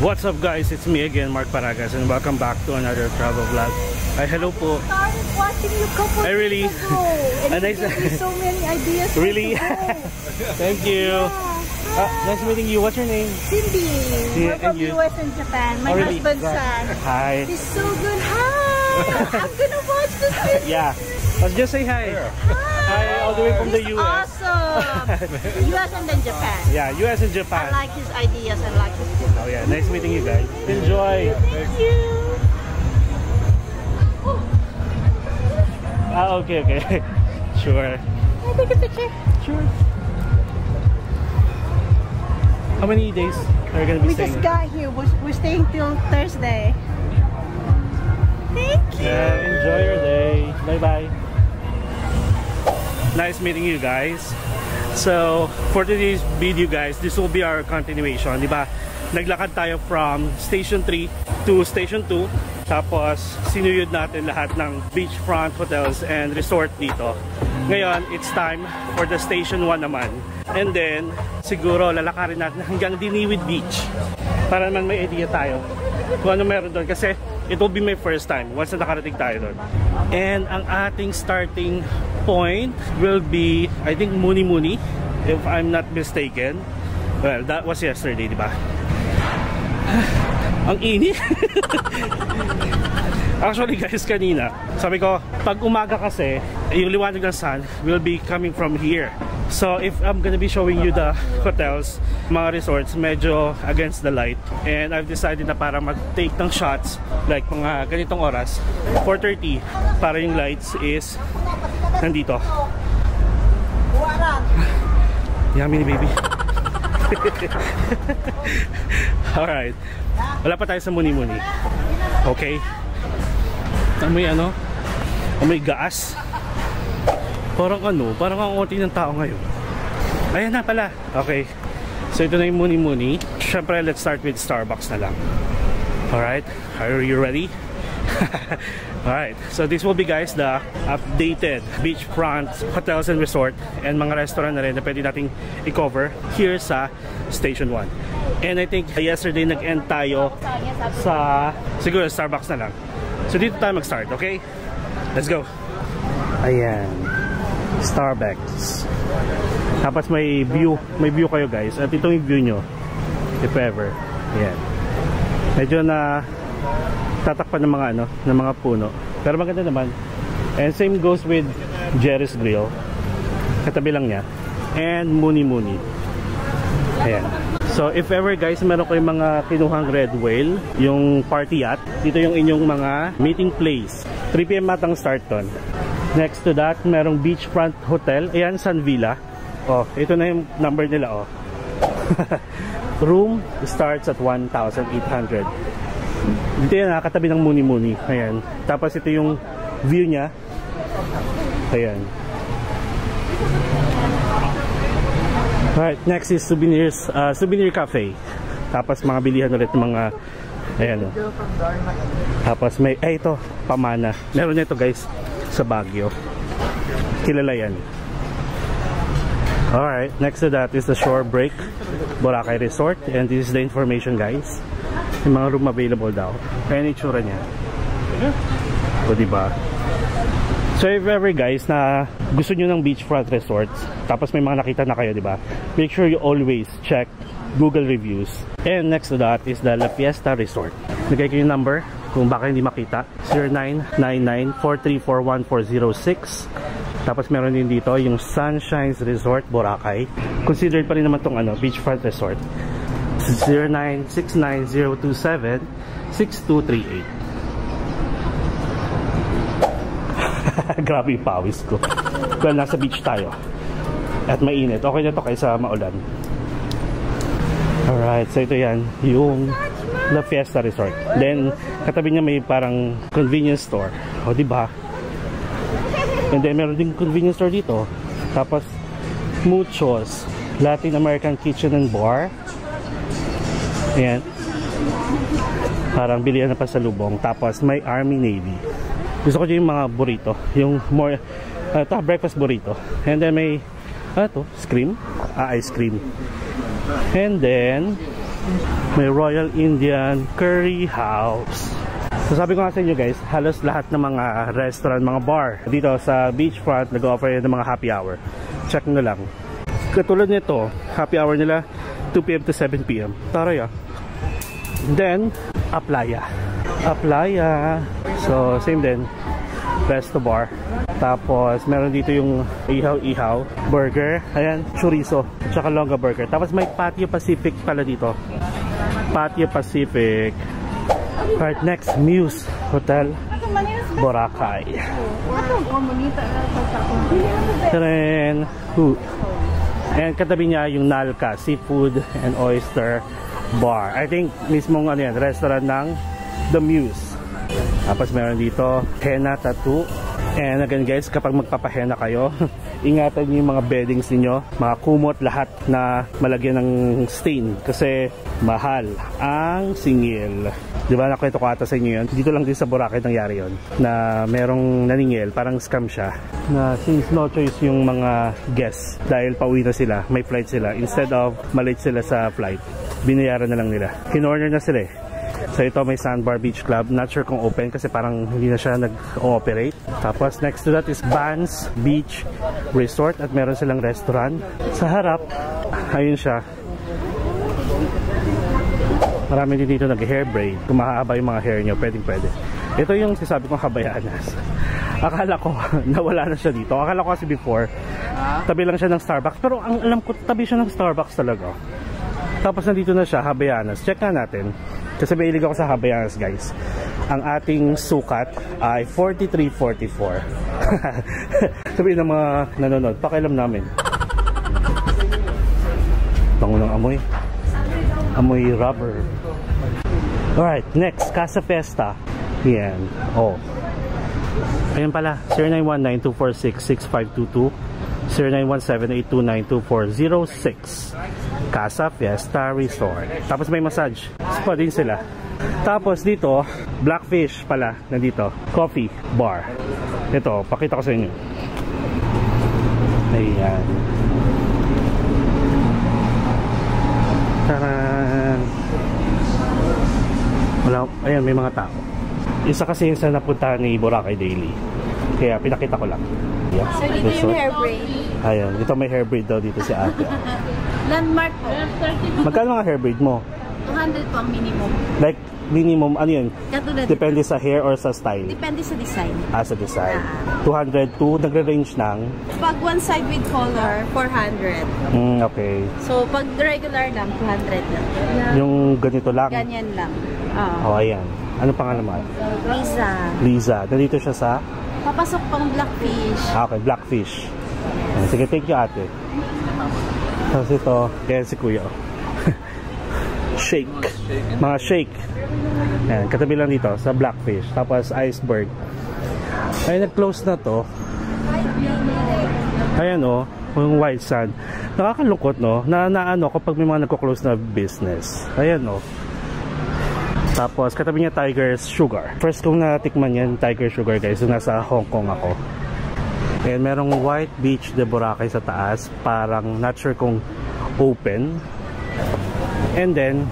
What's up guys, it's me again, Mark Paragas, and welcome back to another travel vlog. Hello po. I started watching you a couple I really days ago, and you gave me so many ideas. Really? Thank you. Yeah. Nice meeting you. What's your name? Cindy. Yeah, We're from US and Japan. My husband's son. Hi. He's so good. Hi. I'm gonna watch this video. Yeah. Let's just say hi. Hi, all the way from the US. Awesome. US and then Japan. Yeah, US and Japan. I like his ideas. I like his food. Oh yeah, nice meeting you guys. Enjoy. Thank you. Okay. Sure. Can I take a picture? Sure. How many days are you gonna be We staying? just got here. We're staying till Thursday. Thank you. Yeah, enjoy your day. Bye-bye. Nice meeting you guys. So, for today's video guys, this will be our continuation, di ba? Naglakad tayo from Station 3 to Station 2. Tapos, sinuyod natin lahat ng beachfront hotels and resort dito. Ngayon, it's time for the Station 1 naman. And then, siguro lalakarin natin hanggang Diniwid Beach. Para naman may idea tayo kung ano meron doon. Kasi, it will be my first time once na nakarating tayo doon. And ang ating starting point will be, I think, Muni Muni, if I'm not mistaken. Well, that was yesterday, di ba? Ang init. Actually guys, kanina sabi ko, pag umaga kasi yung liwanag ng sun will be coming from here. So if I'm gonna be showing you the hotels, mga resorts, medyo against the light. And I've decided na para mag-take ng shots like mga ganitong oras, 4:30, para yung lights is nandito. Yummy baby. Alright, wala pa tayo sa Muni Muni. Okay, amoy ano? Amoy gas. Parang ang konti ng tao ngayon. Ayan na pala. Okay, so ito na yung Muni Muni. Syempre, let's start with Starbucks na lang. Alright, are you ready? Alright, so this will be guys the updated beachfront hotels and resort and mga restaurant na rin na pwede nating i-cover here sa Station 1. And I think yesterday nag-end tayo sa siguro Starbucks na lang. So dito tayo mag-start, okay? Let's go. Ayan, Starbucks. Tapos may view kayo guys. At ito yung view nyo if ever. Ayan, medyo na tatakpan ng mga ng mga puno, pero maganda naman. And same goes with Jerry's Grill, katabi lang niya, and Muni Muni. Ayan. So if ever guys meron kayong mga kinuhang Red Whale, yung party yacht, dito yung inyong mga meeting place. 3 PM matang start ton. Next to that merong beachfront hotel. Ayan, Sun Villa. Oh, ito na yung number nila. Oh. Room starts at 1,800. Dito yan, katabi ng Muni Muni. Ayan. Tapos ito yung view niya. Ayan. Alright, next is Souvenir Cafe. Tapos mga bilihan ulit ng mga ayan. Tapos may, ito, Pamana. Meron nito guys sa Baguio. Kilala yan. Alright, next to that is the Shore Break Boracay Resort. And this is the information guys. Yung mga room available daw. Kaya yung itsura niya. O diba? So if ever guys na gusto nyo ng beachfront resorts, tapos may mga nakita na kayo, diba? Make sure you always check Google reviews. And next to that is the La Fiesta Resort. Nagay ko yung number kung baka hindi makita. 0999-434-1406. Tapos meron din dito yung Sunshines Resort Boracay. Considered pa rin naman tong beachfront resort. 0969-027-6238. Grabe yung pawis ko. Well, nasa beach tayo at mainit. Okay na to kaysa maulan. Alright, so ito yan yung La Fiesta Resort. Then katabi niya may parang convenience store. O diba? And then meron din convenience store dito. Tapos Muchos Latin American Kitchen and Bar. Ayan, parang bilihan na pasalubong. Tapos may Army Navy. Gusto ko yung mga burrito, yung more breakfast burrito. And then may Scream, ice cream. And then May Royal Indian Curry House. So sabi ko nga sa inyo guys, halos lahat ng mga restaurant, mga bar dito sa beachfront nag-offer ng mga happy hour. Check nyo lang. Katulad nito, happy hour nila 2 PM to 7 PM. Taray ah. Then, Aplaya. So, same din. Resto bar. Tapos, meron dito yung ihaw-ihaw burger. Ayan, chorizo. Tsaka longa burger. Tapos, may Patio Pacific pala dito. Patio Pacific. Right next, Muse Hotel Boracay. Then, and katabi niya yung Nalka Seafood and Oyster Bar. I think mismong ano yan, restaurant ng The Muse. Tapos meron dito henna tattoo. And again guys, kapag magpapahena kayo, ingatan niyo yung mga beddings niyo, mga kumot, lahat na malagyan ng stain kasi mahal ang singil. Di ba nakwento ko ata sa inyo yun? Dito lang din sa Boracay nangyari yun, na merong naningil, parang scam siya, na since no choice yung mga guests dahil pauwi na sila, may flight sila, instead of malate sila sa flight, binayaran na lang nila. Kinorner na sila eh. So ito may Sandbar Beach Club, not sure kung open kasi parang hindi na siya nag-ooperate. Tapos next to that is Bands Beach Resort at meron silang restaurant. Sa harap, ayun siya. Marami din dito nag-hair braid. Kung mahahaba yung mga hair nyo, pwede. Ito yung sinasabi kong Habayanas. Akala ko nawala na siya dito. Akala ko kasi before, tabi lang siya ng Starbucks. Pero ang alam ko, tabi siya ng Starbucks talaga. Tapos nandito na siya, Habayanas. Check nga natin. Kasi mahilig ako sa Habayanas guys. Ang ating sukat ay 43.44. Sabihin ng mga nanonood, pakialam namin. Bango ng amoy. Amoy rubber. Alright, next, Casa Fiesta. Yan. Oh. Ayan pala, 0919-246-6522, 0917-829-2406. Casa Fiesta Resort. Tapos may massage spa din sila. Tapos dito, Blackfish pala nandito. Coffee bar. Ito, pakita ko sa inyo. Ayan. Taran. Wala, ayan, may mga tao. Isa kasi yung sa napunta ni Boracay Daily. Kaya pinakita ko lang. Yeah. So dito yung hair braid. Ayan, dito may hair braid daw dito si ate. Landmark po. Magkano mga hair braid mo? 200 po ang minimum. Like minimum, ano yun? Katulad. Depende sa hair or sa style? Depende sa design. Sa design. 200 to, nagre-range ng? Pag one side with color, 400. Okay. So pag regular lang, 200 lang. Yung ganito lang? Ganyan lang. Oh, ayan. Ano pangalan mo? Liza. Nandito siya sa? Papasok pang Blackfish. Okay, Blackfish. Sige, thank you ate. Tapos ito, kaya si kuya. Shake. Mga shake. Ayan, katabi lang dito sa Blackfish. Tapos Iceberg. Ay, nag-close na to. Ayan o, yung white sand. Nakakalungkot no, na ano kapag may mga nagko-close na business. Ayan o. Tapos katabi niya Tiger's Sugar. First kong natikman yan, Tiger's Sugar guys, so nasa Hong Kong ako. And merong White Beach de Boracay sa taas, parang not sure kung open. And then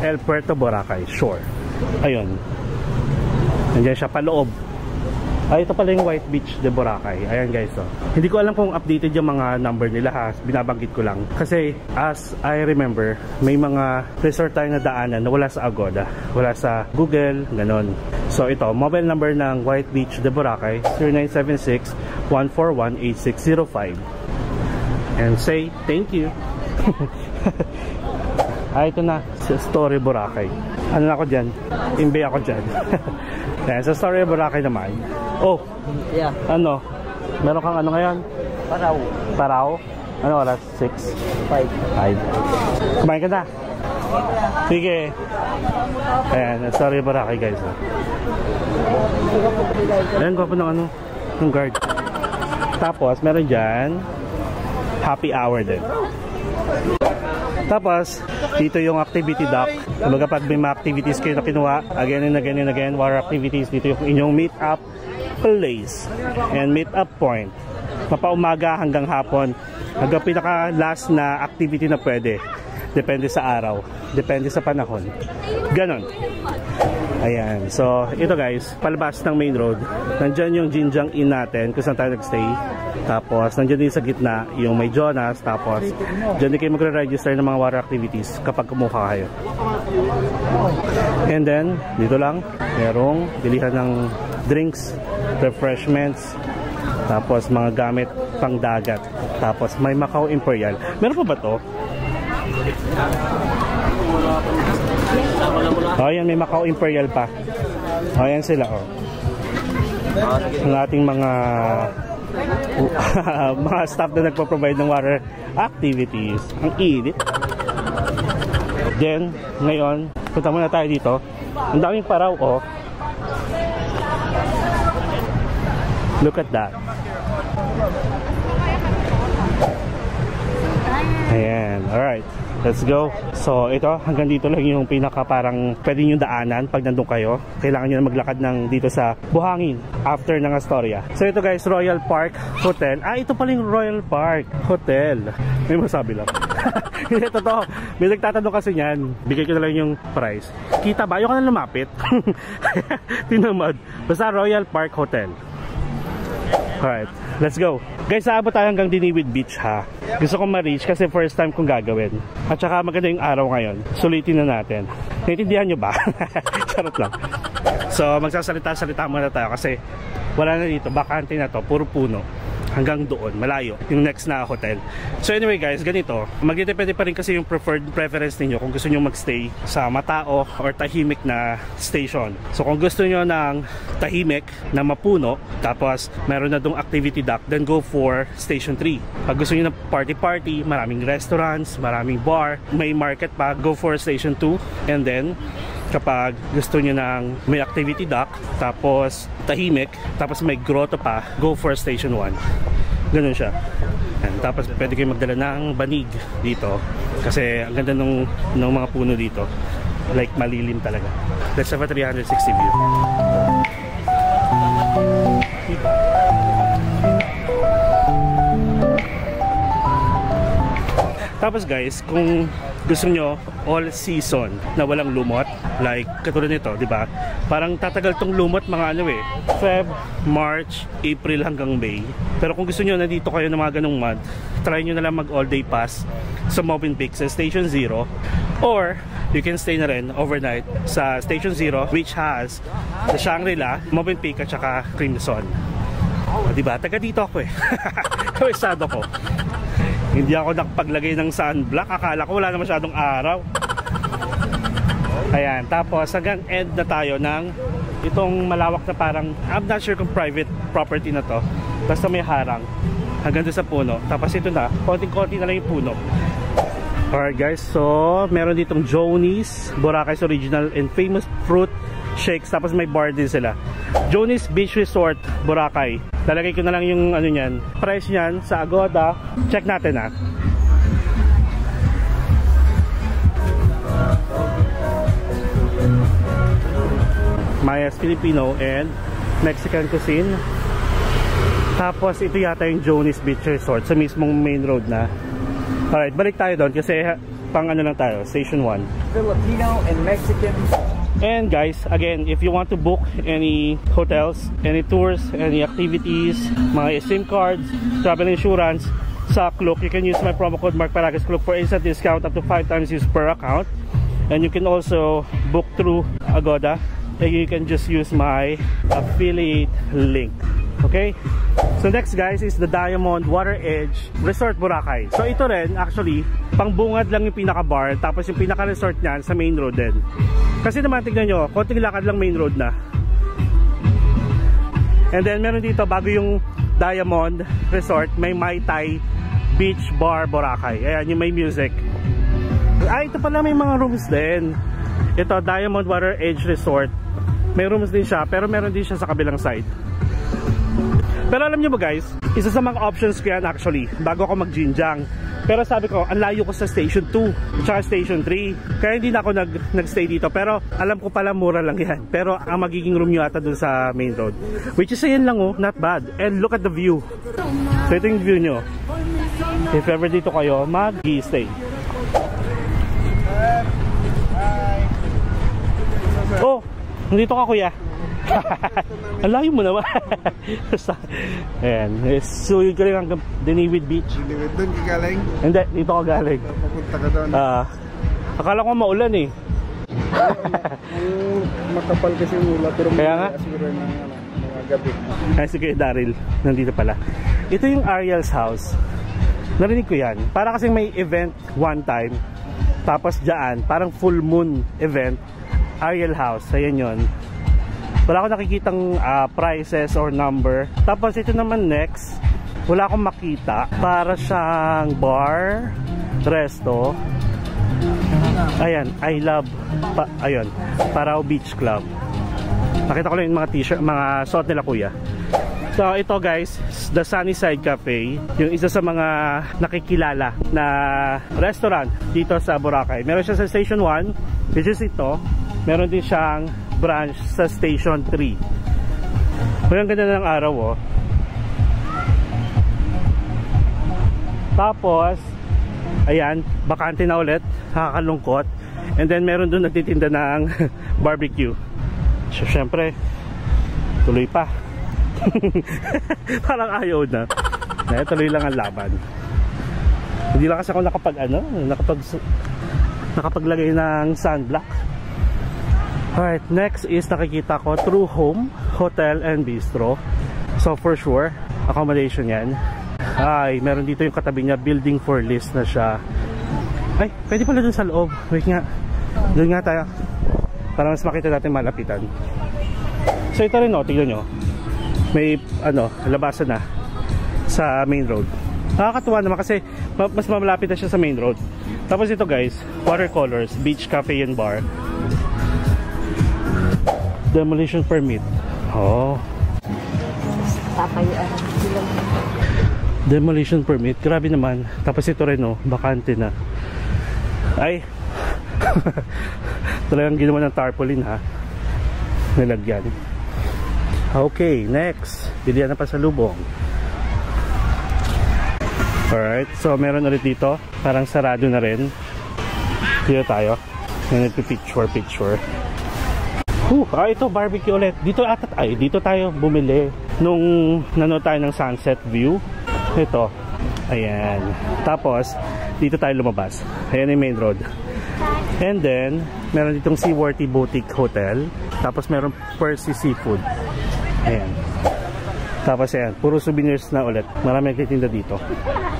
El Puerto Boracay Shore. Ayun. Nandiyan siya paloob. Ay, ito pala yung White Beach de Boracay. Ayan guys, oh. Hindi ko alam kung updated yung mga number nila ha. Binabanggit ko lang. Kasi as I remember, may mga resort tayo na daanan na wala sa Agoda. Wala sa Google, ganon. So ito, mobile number ng White Beach de Boracay, 0976-141-8605. And say thank you. Ito na, Story Boracay. Ano na ako dyan? Imbe ako dyan. Ayan, sa Story Boracay naman. Oh, yeah. Ano? Meron kang ano ngayon? Paraw? Ano oras? 6? 5. Kumain ka na? Sige. Ayan, Story Boracay guys. Ayan, gwapo ng ano? Ng guard. Tapos, meron dyan happy hour din. Tapos, dito yung activity dock. Kumbaga pag may mga activities kayo na kinuha, again and again and again, water activities, dito yung inyong meet up place and meet up point. Mapaumaga hanggang hapon, hanggang pinaka last na activity na pwede. depende sa araw, depende sa panahon. Ganon. Ayan, so ito guys, palabas ng main road, nandyan yung Jinjiang Inn natin kung saan tayo nagstay. Tapos nandyan din sa gitna yung may Jonas. Tapos dyan din kayo magre-register ng mga water activities kapag kumuha kayo. And then dito lang merong bilihan ng drinks, refreshments, tapos mga gamit pang dagat. Tapos may Macau Imperial. Meron pa ba to? Oh, yan, may Macau Imperial pa. Oh, yan sila, oh. Ang ating mga mga staff na nagpo-provide ng water activities. Ang init. Then, ngayon, punta muna tayo dito. Ang daming paraw, oh. Look at that. Ayan, alright. Let's go. So ito, hanggang dito lang yung pinaka parang pwede nyo daanan pag nandun kayo. Kailangan nyo na maglakad ng dito sa buhangin after ng Astoria. So ito guys, Royal Park Hotel. Ah, ito pala yung Royal Park Hotel. May masabi lang. Hindi, totoo. May nagtatanong kasi niyan. Bigay ko na lang yung price. Kita ba? Ayaw ka na lumapit. Tinamad. Basta Royal Park Hotel. Alright, let's go. Guys, aabot tayo hanggang Diniwid Beach ha. Gusto kong ma-reach kasi first time kong gagawin. At saka maganda yung araw ngayon. Sulitin na natin. Naintindihan nyo ba? Charot lang. So magsasalita-salita muna tayo kasi wala na dito. Bakante na to. Puro puno. Hanggang doon, malayo, yung next na hotel. So anyway guys, ganito, magdedepende pa rin kasi yung preference ninyo kung gusto nyo magstay sa matao or tahimik na station. So kung gusto nyo ng tahimik na mapuno, tapos meron na dong activity dock, then go for Station 3. Pag gusto nyo ng party-party, maraming restaurants, maraming bar, may market pa, go for Station 2. And then kapag gusto nyo ng may activity dock, tapos tahimik, tapos may grotto pa, go for Station 1. Ganun siya. And tapos pwede kayo magdala ng banig dito kasi ang ganda ng mga puno dito, like malilim talaga. Let's have a 360 view. Tapos guys, kung gusto nyo all season na walang lumot, like katulad nito, di ba? Parang tatagal tong lumot mga ano eh, Feb, March, April hanggang May. Pero kung gusto nyo nandito kayo ng mga ganong month, try nyo na lang mag all day pass sa Movenpick sa Station 0, or you can stay na rin overnight sa Station 0, which has the Shangri-La, Movenpick at saka Crimson. O, di ba? Taga dito ako eh. Kawisado ko. Hindi ako nakapaglagay ng sunblock. Akala ko wala na masyadong araw. Ayan. Tapos hanggang end na tayo ng itong malawak na parang, I'm not sure kung private property na to. Basta may harang. Hanggang doon sa puno. Tapos ito na. Konting-konti na lang yung puno. Alright guys. So, meron ditong Joni's, Boracay's original and famous fruit shakes. Tapos may bar din sila. Joni's Beach Resort, Boracay. Lalagay ko na lang yung ano niyan, price niyan sa Agoda. Check natin ha. Mayas Filipino and Mexican cuisine. Tapos ito yata yung Joni's Beach Resort sa mismong main road na. Alright, balik tayo doon kasi pang ano lang tayo, Station 1. Filipino and Mexican. And guys, again, if you want to book any hotels, any tours, any activities, mga SIM cards, travel insurance, sa Klook, you can use my promo code Mark Paragas Klook for instant discount up to 5 times use per account. And you can also book through Agoda, and you can just use my affiliate link. Okay? So next guys is the Diamond Water Edge Resort Boracay. So ito rin actually pangbungad lang yung pinaka bar, tapos yung pinaka resort niyan sa main road din. Kasi naman tignan nyo, konting lakad lang main road na. And then meron dito bago yung Diamond Resort, may Mai Tai Beach Bar Boracay. Ayan yung may music. Ah, ito pala may mga rooms din. Ito Diamond Water Edge Resort. May rooms din siya, pero meron din siya sa kabilang side. Pero alam nyo ba guys, isa sa mga options ko yan actually bago ako mag-Jinjiang. Pero sabi ko, ang layo ko sa Station 2 tsaka Station 3, kaya hindi na ako nag-stay dito. Pero alam ko pala mura lang yan. Pero ang magiging room nyo ata dun sa main road, which is ayan lang oh, not bad. And look at the view. So ito yung view nyo if ever dito kayo mag-stay. Nandito ka, kuya. Ang layo mo naman. Ayan. So yung galing hanggang Diniwid Beach. Diniwid doon galing? Hindi, dito ka galing. Papunta ka doon. Akala ko maulan eh. Makapal kasi yung ula. Pero kaya nga? siguro ng mga gabi. Ay, sige, Daryl. Nandito pala. Ito yung Ariel's house. Narinig ko yan. Para kasing may event one time. Tapos dyan, parang full moon event. Ariel house. Ayan yun. Wala akong nakikitang prices or number. Tapos ito naman next, wala akong makita. Para siyang bar, resto. Ayan, I love ayun, Parao Beach Club. Nakita ko lang yung mga t-shirt, mga suot nila kuya. So ito guys, the Sunnyside Cafe, yung isa sa mga nakikilala na restaurant dito sa Boracay. Meron siya sa Station 1, which is ito. Meron din siyang branch sa Station 3. Ang ganda ng araw oh. Tapos ayan, bakante na ulit. Nakakalungkot. And then meron doon nagtitinda ng barbecue. So syempre tuloy pa. Parang ayaw na. Tuloy lang ang laban. Hindi lang kasi ako nakapaglagay ng sunblock. Alright, next is nakikita ko True Home Hotel and Bistro. So for sure, accommodation yan. Ay, meron dito yung katabi niya, building for list na siya. Ay, pwede pala dun sa loob. Wait nga, dun nga tayo para mas makita natin malapitan. So ito rin o, tignan nyo. May labasan na sa main road. Nakakatuwa naman kasi mas malapit na siya sa main road. Tapos ito guys, Watercolors Beach Cafe and Bar. Demolition permit. Oh. Papayuan sila. Demolition permit. Grabe naman. Tapos ito rin oh, bakante na. Ay. Talagang ginawa ng tarpaulin ha. Nilagyan. Okay, next. Pilihan na pasalubong. Alright, so meron ulit dito. Parang sarado na rin. Dito tayo. Picture. Ito barbecue ulit. Dito tayo bumili nung nanood tayo ng sunset view. Ito. Ayan. Tapos dito tayo lumabas. Ayan yung main road. And then meron ditong Seaworthy Boutique Hotel. Tapos meron Percy Seafood. Ayan. Tapos ayan, puro souvenirs na ulit. Marami nagtitinda dito.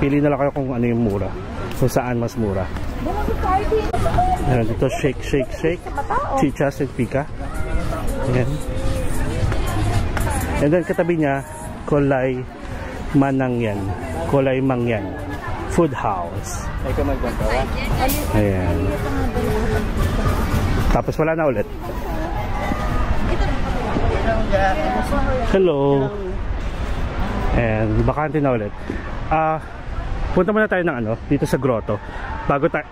Pili na lang kayo kung ano yung mura. Kung saan mas mura. Ayan, dito shake. Chichas and pika. Ayan. And then katabi niya, Kulay Manangyan. Kulay Mangyan Food House. Ayan. Tapos wala na ulit. Hello. And bakante na ulit. Punta muna tayo ng dito sa grotto. Bago tayo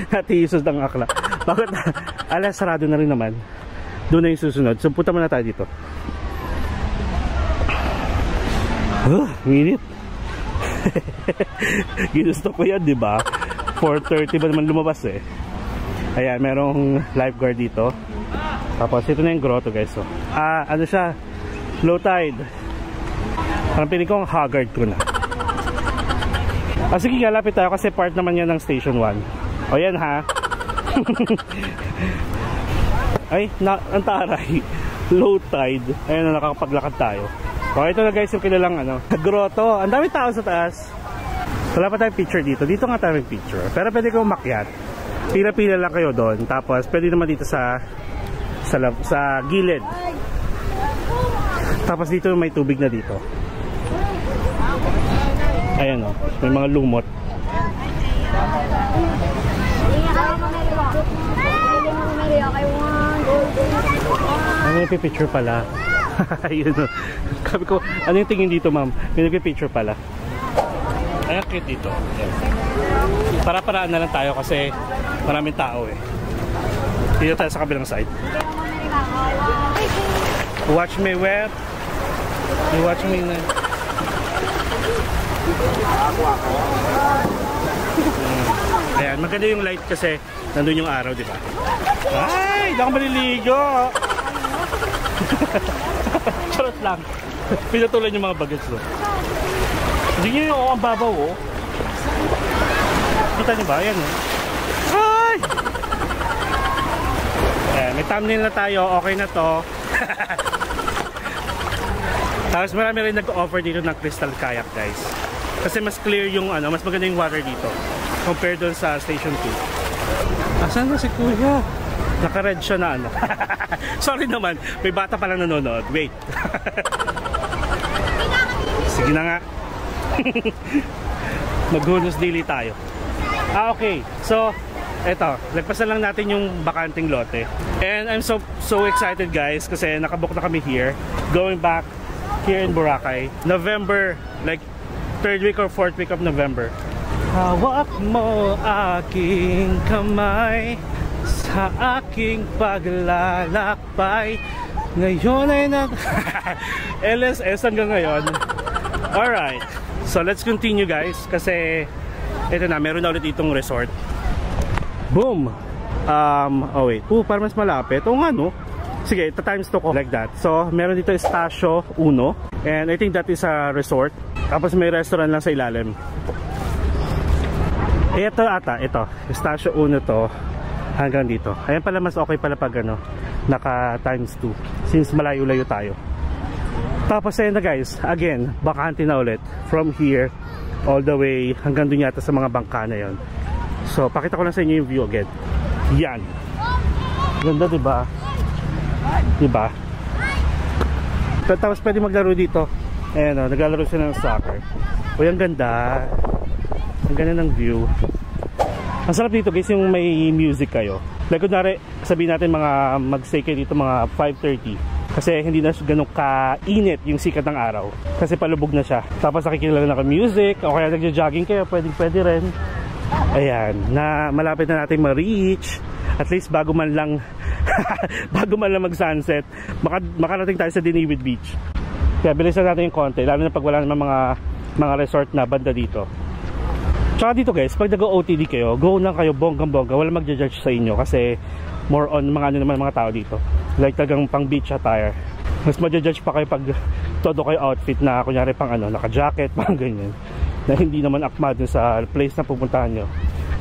natiisos ng akla. Bago sarado na rin naman. Doon na yung susunod. So punta muna tayo dito. Minute. Ginusto ko yan, diba? 4:30 ba naman lumabas eh. Ayan, merong lifeguard dito. Tapos ito na yung grotto guys. So, ano siya? Low tide. Parang piling ko ang haggard ko na. Sige, lapit tayo kasi part naman yan ng Station 1. O yan ha. Ay, ang taray. Low tide. Ayun na, nakakapaglakad tayo. O ito na guys yung kilalang grotto. Ang dami tao sa taas. Wala pa tayong picture dito. Dito nga tayo may picture. Pero pwede kong umakyat. Pila-pila lang kayo doon. Tapos pwede naman dito sa gilid. Tapos dito may tubig na dito. Ayan o, may mga lumot. Ano yung picture pala? Ayun o. Sabi ko, ano yung tingin dito ma'am? May nagpipicture pala. Ayan, cute dito. Para-paraan na lang tayo kasi maraming tao eh. Dito tayo sa kabilang side. Watch me web. You watch me na. Ayan, maganda yung light kasi nandun yung araw, di ba? Ay, hindi ako maliligo. Charot lang. Pinatulan yung mga bagets doon. Hindi nyo yung ang babaw, oh. Kita nyo ba? Ayan, oh. Ay! Ayan, may thumbnail na tayo. Okay na to. Tapos marami rin nag-offer dito ng crystal kayak, guys. Kasi mas clear yung ano, mas maganda yung water dito compared doon sa Station 2. Asan na si Kuya? Naka-red siya na ano. Sorry naman, may bata pa lang nanonood. Wait. Sige na nga. Maghunos dili tayo. Okay. So, eto, lagpasan lang natin yung bakanting lote. And I'm so excited, guys, kasi nakabook na kami here. Going back here in Boracay. November, like 3rd week or 4th week of November. Hawak mo aking kamay sa aking paglalakbay. Ngayon ay LSS hanggang ngayon. Alright, so let's continue, guys, kasi ito na, meron na ulit itong resort. Boom! Oh wait, para mas malapit. Oo nga, no? Sige, times to ko like that. So, meron dito Estacio 1, and I think that is a resort. Tapos may restaurant lang sa ilalim. Ito ata, ito, Estacio 1 to hanggang dito. Ayan pala, mas okay pala pag ano, naka times 2 since malayo-layo tayo. Tapos ayun na, guys, again, bakante na ulit from here all the way hanggang dun yata sa mga bangka na yon. So, pakita ko lang sa inyo yung view again. Yan. Ganda, diba? Diba? Tapos pwede maglaro dito. Ayan o, naglalaro sila ng soccer. Uy, ang ganda. Ang ganda ng view. Ang sarap dito, guys, yung may music kayo. Like kunwari, sabihin natin mga mag-stay kayo dito mga 5:30. Kasi hindi na ganun ka-init yung sikat ng araw. Kasi palubog na siya. Tapos nakikinig na music, o kaya nagja-jogging kayo, pwede rin. Ayan, na malapit na natin ma-reach. At least bago man lang bago man lang mag-sunset, makarating tayo sa Diniwid Beach. Kaya bilisan natin yung konti, lalo na pag wala naman mga resort na banda dito. Tsaka dito, guys, pag nag-OTD kayo, go lang kayo bonggang-bongga, wala magja-judge sa inyo kasi more on mga ano naman mga tao dito. Like talagang pang beach attire. Mas magja-judge pa kayo pag todo kayo outfit na kunyari pang ano, naka-jacket, pang ganyan. Na hindi naman akma dun sa place na pupuntahan nyo.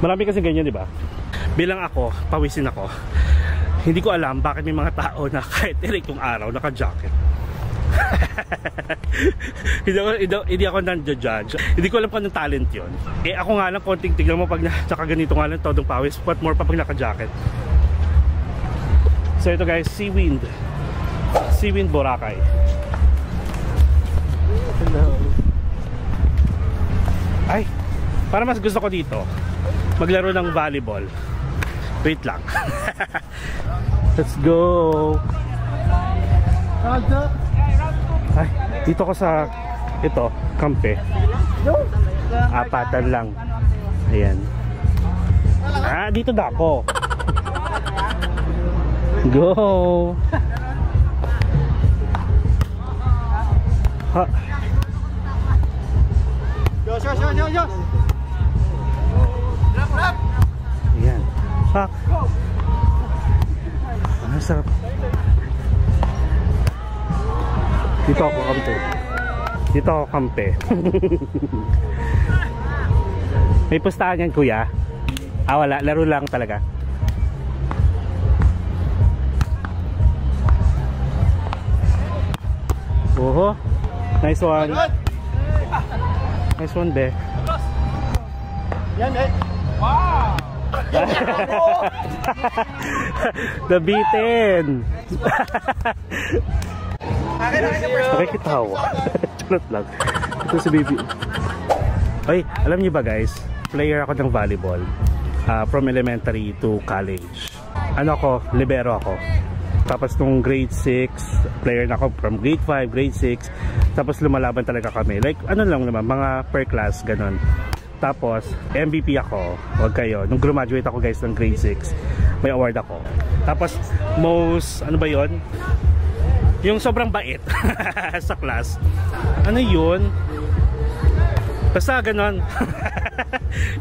Marami kasi ganyan, di ba? Bilang ako, pawisin ako. Hindi ko alam bakit may mga tao na kahit tirik yung araw, naka-jacket. Hindi ako nang-judge. Hindi ko alam kung anong talent yon. Eh ako nga lang, konting tignan mo pag tsaka ganito nga lang, todong pawis. What more pa pag naka-jacket. So ito, guys, Seawind Boracay. Hello. Ay, para mas gusto ko dito maglaro ng volleyball. Wait lang. Let's go. Ay, dito ko sa ito, kampe. Apatan lang. Ayan. Dito na ako. Go. Ha. Yo. Rap. Ayan. Pak. Ang sarap. Dito ako kampe. May pustahan yan, kuya? Wala, laro lang talaga. Oho, nice one. Nice one, be. Yan, eh. Wow! Nabitin. Nakikitawa. Charot lang. Ito si baby. Ay, alam niyo ba, guys, player ako ng volleyball from elementary to college. Ano ako, libero ako. Tapos nung grade 6, player na ako from grade 5, grade 6. Tapos lumalaban talaga kami. Like, ano lang naman, mga per class, ganun. Tapos, MVP ako. Huwag kayo. Nung graduate ako, guys, ng grade 6, may award ako. Tapos, most, ano ba yon? Yung sobrang bait sa class. Ano yun? Basta ganon.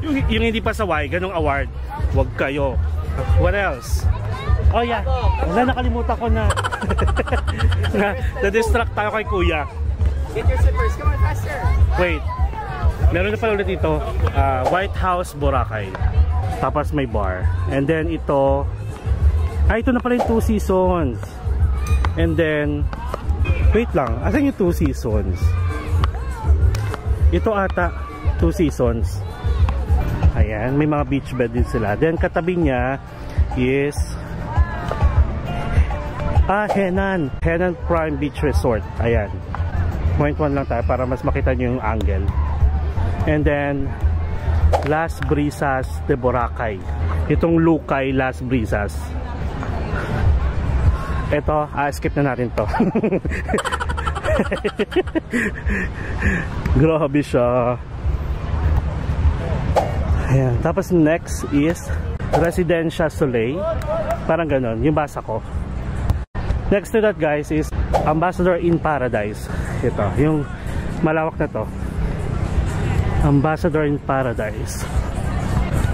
yung hindi pa saway, ganong award. Wag kayo. What else? Oh yeah. Wala, nakalimutan ko na. Na-distract tayo kay Kuya. Get your slippers. Come on, faster. Wait. Meron na pala ulit ito. White House Boracay. Tapos may bar. And then ito. Ito na pala yung 2 Seasons. And then wait lang. Asan yung 2 Seasons? Ito ata 2 Seasons. Ayan. May mga beach bed din sila. Then katabi niya is Henan Prime Beach Resort. Ayan. Point 1 lang tayo para mas makita nyo yung angle. And then Las Brisas de Boracay. Itong Lukay Las Brisas. Ito, skip na natin to. Grabe siya. Ayan. Tapos next is Residencia Soleil. Parang ganon, yung basa ko. Next to that guys is Ambassador in Paradise. Ito, yung malawak na to. Ambassador in Paradise.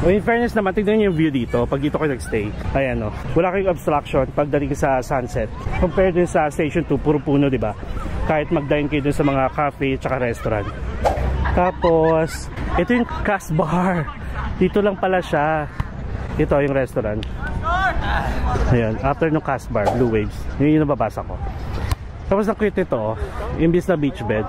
In fairness naman, tignan nyo yung view dito pag dito kayo nagstay. Ayan o, wala kayong obstruction pagdating sa sunset. Compared din sa Station 2, puro puno, diba? Kahit mag-dine kayo dun sa mga cafe tsaka restaurant. Tapos ito yung Casbar. Dito lang pala siya. Ito yung restaurant. Ayan, after nung Casbar, Blue Waves. Yun yung nababasa ko. Tapos ang cute nito, imbis na beach bed,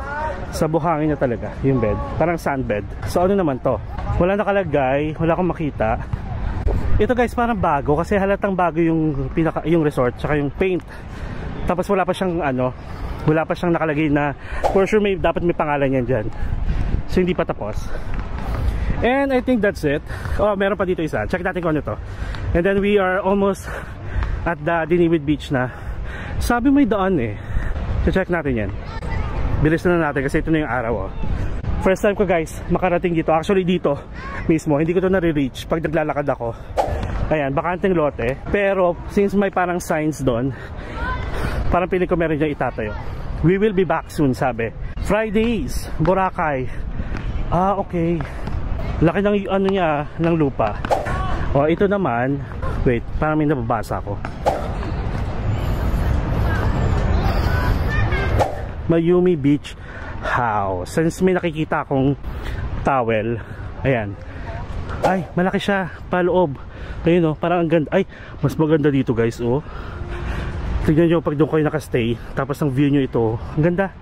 sa buhangin niya talaga yung bed, parang sand bed. So ano naman to, wala nakalagay, wala akong makita. Ito guys parang bago kasi halatang bago yung yung resort tsaka yung paint. Tapos wala pa siyang wala pa siyang nakalagay na for sure dapat may pangalan yan dyan. So hindi pa tapos. And I think that's it. Oh, meron pa dito isa, check natin kung ano to. And then we are almost at the Diniwid Beach na. Sabi may daan eh, so check natin yan. Bilis na natin kasi ito na yung araw oh. First time ko guys makarating dito. Actually dito mismo, hindi ko to nare-reach pag naglalakad ako. Ayan, bakanteng lote. Pero since may parang signs doon, parang piling ko meron dyan itatayo. We will be back soon sabi. Fridays, Boracay. Okay. Laki ng niya, ng lupa. O ito naman, wait, parang may nababasa ko. Mayumi Beach House. Since may nakikita akong towel, ayan. Ay, malaki siya, paloob. Ayun oh, parang ang ganda. Ay, mas maganda dito guys oh. Tignan nyo pag doon kayo nakastay, tapos ang view nyo ito, ang ganda.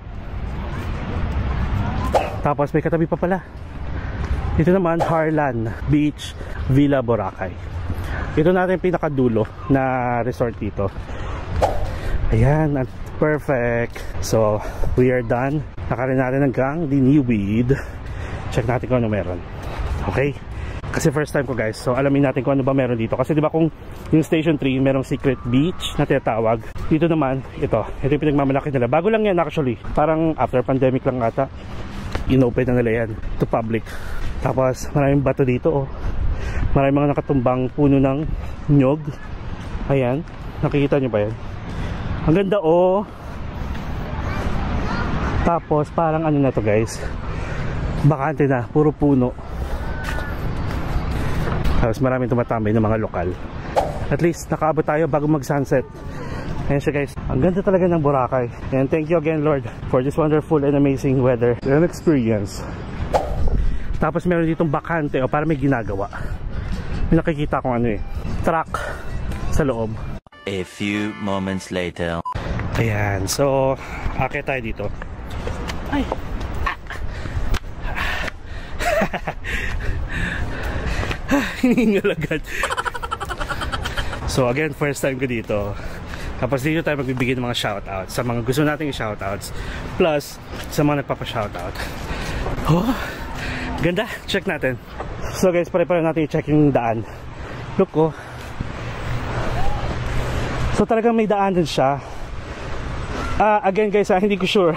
Tapos may katabi pa pala. Ito naman, Harlan Beach Villa Boracay. Ito natin yung pinakadulo na resort dito. Ayan, perfect. So, we are done. Nakarin natin hanggang Diniwid. Check natin kung ano meron. Okay? Kasi first time ko guys. So, alamin natin kung ano ba meron dito. Kasi diba kung yung Station 3, merong secret beach na tinatawag. Dito naman, ito yung pinagmamalaki nila. Bago lang yan actually. Parang after pandemic lang ata. In-open na nila yan to public. Tapos, maraming bato dito oh. Maraming mga nakatumbang puno ng nyog. Ayan. Nakikita nyo ba yan? Ang ganda oh. Tapos parang ano na to guys, bakante na, puro puno. Tapos maraming tumatambay ng mga lokal. At least nakaabot tayo bago mag sunset. Ayan siya guys, ang ganda talaga ng Boracay. And thank you again Lord for this wonderful and amazing weather and experience. Tapos meron ditong bakante o para may ginagawa. May nakikita kong truck sa loob. A few moments later. Ayan, so akit tayo dito. Ay. Hiningal agad. So again, first time ko dito. Tapos dito tayo magbibigay ng mga shoutouts sa mga gusto nating shoutouts, plus sa mga nagpapa-shoutout. Oh, ganda, check natin. So guys, pare-pare natin i-check yung daan. Look oh. So talagang may daan din siya. Again guys, hindi ko sure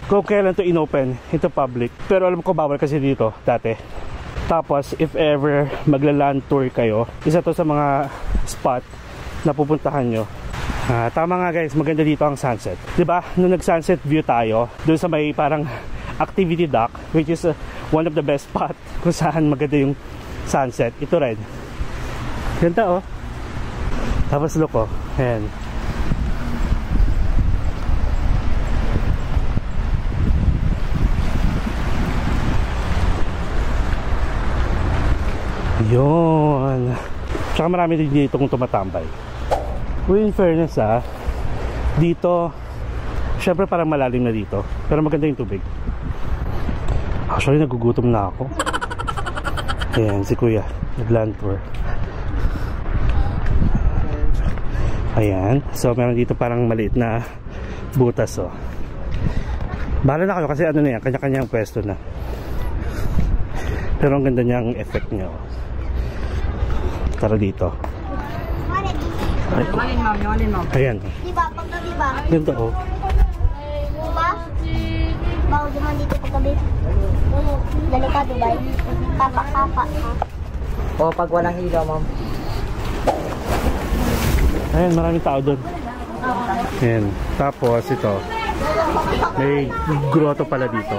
kung kailan to inopen into public. Pero alam ko bawal kasi dito dati. Tapos if ever magla-land tour kayo, isa to sa mga spot na pupuntahan nyo. Tama nga guys, maganda dito ang sunset. Diba? Nung nag-sunset view tayo, doon sa may parang activity dock, which is one of the best spot kung saan maganda yung sunset. Ito rin. Ganda oh. Tapos look oh. Ayan. Yun. Tsaka marami din dito kung tumatambay. Well, in fairness dito syempre parang malalim na dito, pero maganda yung tubig. Actually nagugutom na ako. Ayan si kuya nag-land tour. Ayan, so meron dito parang maliit na butas oh. Bahala na kayo kasi ano na yan, kanya-kanyang pwesto na. Pero ang ganda niyang effect niya oh. Tara dito. Ayan. Diba, paggabi ba? Ganda oh. Diba? Bago naman dito paggabi. Delikado ba? Kapa-kapa. O, pag walang ilaw, ma'am. Ayan, maraming tao doon. Ayan. Tapos ito. May grotto pala dito.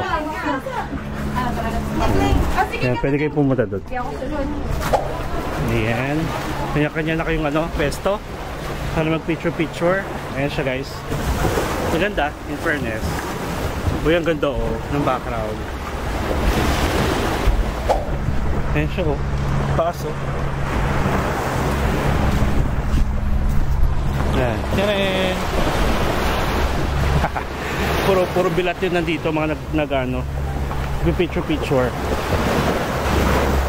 Ayan, pwede kayo pumunta doon. Ayan. Kanya-kanya na kayong pesto. Para mag-picture-picture. Ayan siya guys. Maganda, in fairness. Uy, ang ganda oh, ng background. Ayan siya oh. Taas oh. Ayan. Ayan. puro bilat yun nandito, mga nag-picture-picture.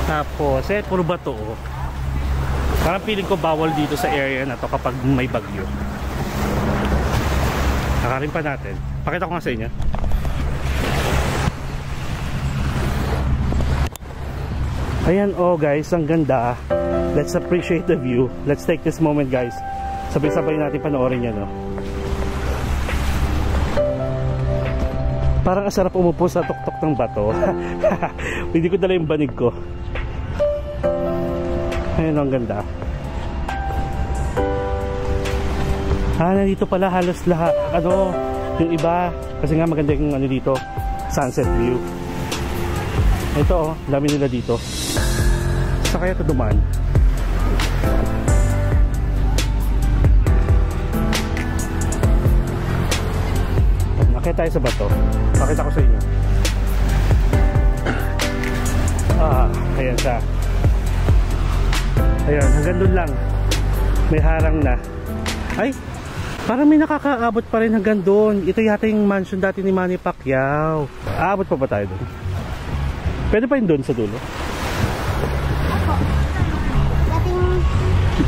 Tapos, puro bato oh. Parang feeling ko bawal dito sa area na to kapag may bagyo. Nakarin pa natin. Pakita ko nga sa inyo. Ayan oh guys, ang ganda. Let's appreciate the view. Let's take this moment guys. Sabay-sabay natin panoorin yan oh. Parang asarap umupo sa tuktok ng bato. Hindi ko dala yung banig ko. Ayan ang ganda. Nandito pala halos lahat yung iba kasi nga maganda yung dito sunset view. Ito dami nila dito. Sa kaya ito dumaan. Nakita tayo sa bato. Pakita ko sa inyo. Ayan siya. Ayan, hanggang doon lang. May harang na. Ay, parang may nakakaabot pa rin hanggang doon. Ito yata yung mansion dati ni Manny Pacquiao. Aabot pa ba tayo doon? Pwede pa yun doon sa dulo?